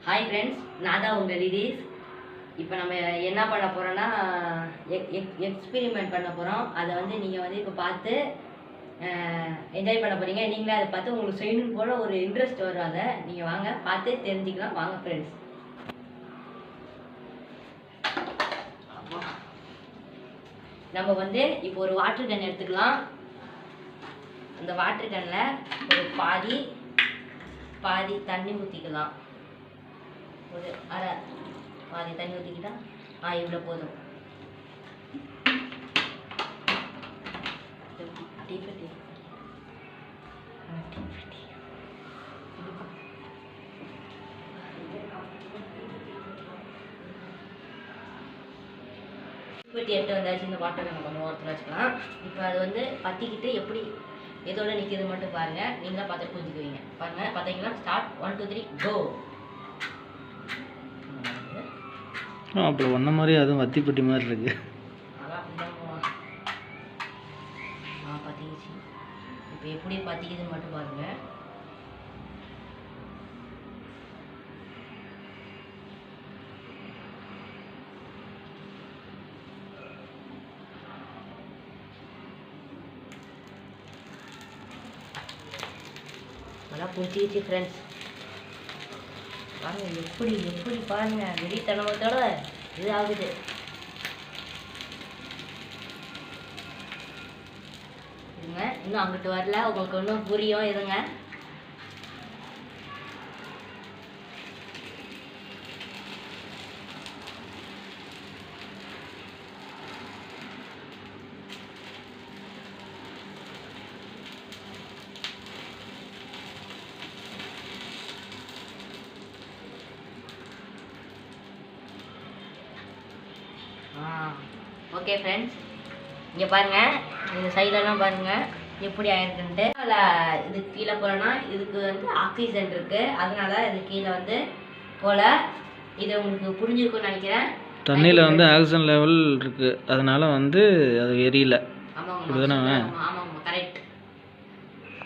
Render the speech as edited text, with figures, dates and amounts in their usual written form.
Hi friends, நான் தான் உங்கள் லிதீஸ். இப்போ நம்ம என்ன பண்ண போகிறோன்னா எக்ஸ்பெரிமெண்ட் பண்ண போகிறோம். அதை நீங்கள் இப்போ பார்த்து என்ஜாய் பண்ண போகிறீங்க. நீங்களே அதை பார்த்து உங்களுக்கு செய்யணும் போல் ஒரு இன்ட்ரெஸ்ட் வரும். அதை நீங்கள் வாங்க பார்த்து தெரிஞ்சுக்கலாம். வாங்க ஃப்ரெண்ட்ஸ். நம்ம இப்போ ஒரு வாட்டர் கேன் எடுத்துக்கலாம். அந்த வாட்டர் கேனில் ஒரு பாதி தண்ணி ஊற்றிக்கலாம். ஒரு அரை பாதி தண்ணி ஊற்றிக்கிட்டா இவ்வளோ போதும். எட்டு வந்தாச்சு. இந்த வாட்டர் நம்ம கொஞ்சம் ஓரத்தில் வச்சுக்கலாம். இப்போ அது பற்றிக்கிட்டு எப்படி எதோட நிற்கிறது மட்டும் பாருங்கள். நீங்களாக பார்த்து புரிஞ்சுக்குவீங்க. பாருங்கள், பார்த்தீங்கன்னா ஸ்டார்ட் 1 2 3 கோ. அப்புறம் ஒன்ன மாதிரி அதுவும் வத்திப்பட்டி மாதிரி இருக்கு. பற்றிக்கிச்சு. இப்போ எப்படி பற்றிக்குதுன்னு மட்டும் பாருங்கள். நல்லா பிடிச்சிக்கிச்சு ஃப்ரெண்ட்ஸ். பாருங்கள் எப்படி பாருங்கள், வெறித்தனமத்தோட இது ஆகுது. இருங்க, இன்னும் அங்கிட்டு வரல. உங்களுக்கு இன்னும் புரியும். இருங்க. ஓகே ஃப்ரெண்ட்ஸ், இங்கே பாருங்கள். இந்த சைடெல்லாம் பாருங்கள் எப்படி ஆயிருக்குன்ட்டு. அதில் இது கீழே போலன்னா இதுக்கு ஆக்சிஜன் இருக்குது. அதனால இது கீழே போல. இது உங்களுக்கு புரிஞ்சிருக்குன்னு நினைக்கிறேன். தண்ணியில் ஆக்சிஜன் லெவல் இருக்குது. அதனால அது எரியல. ஆமாங்க.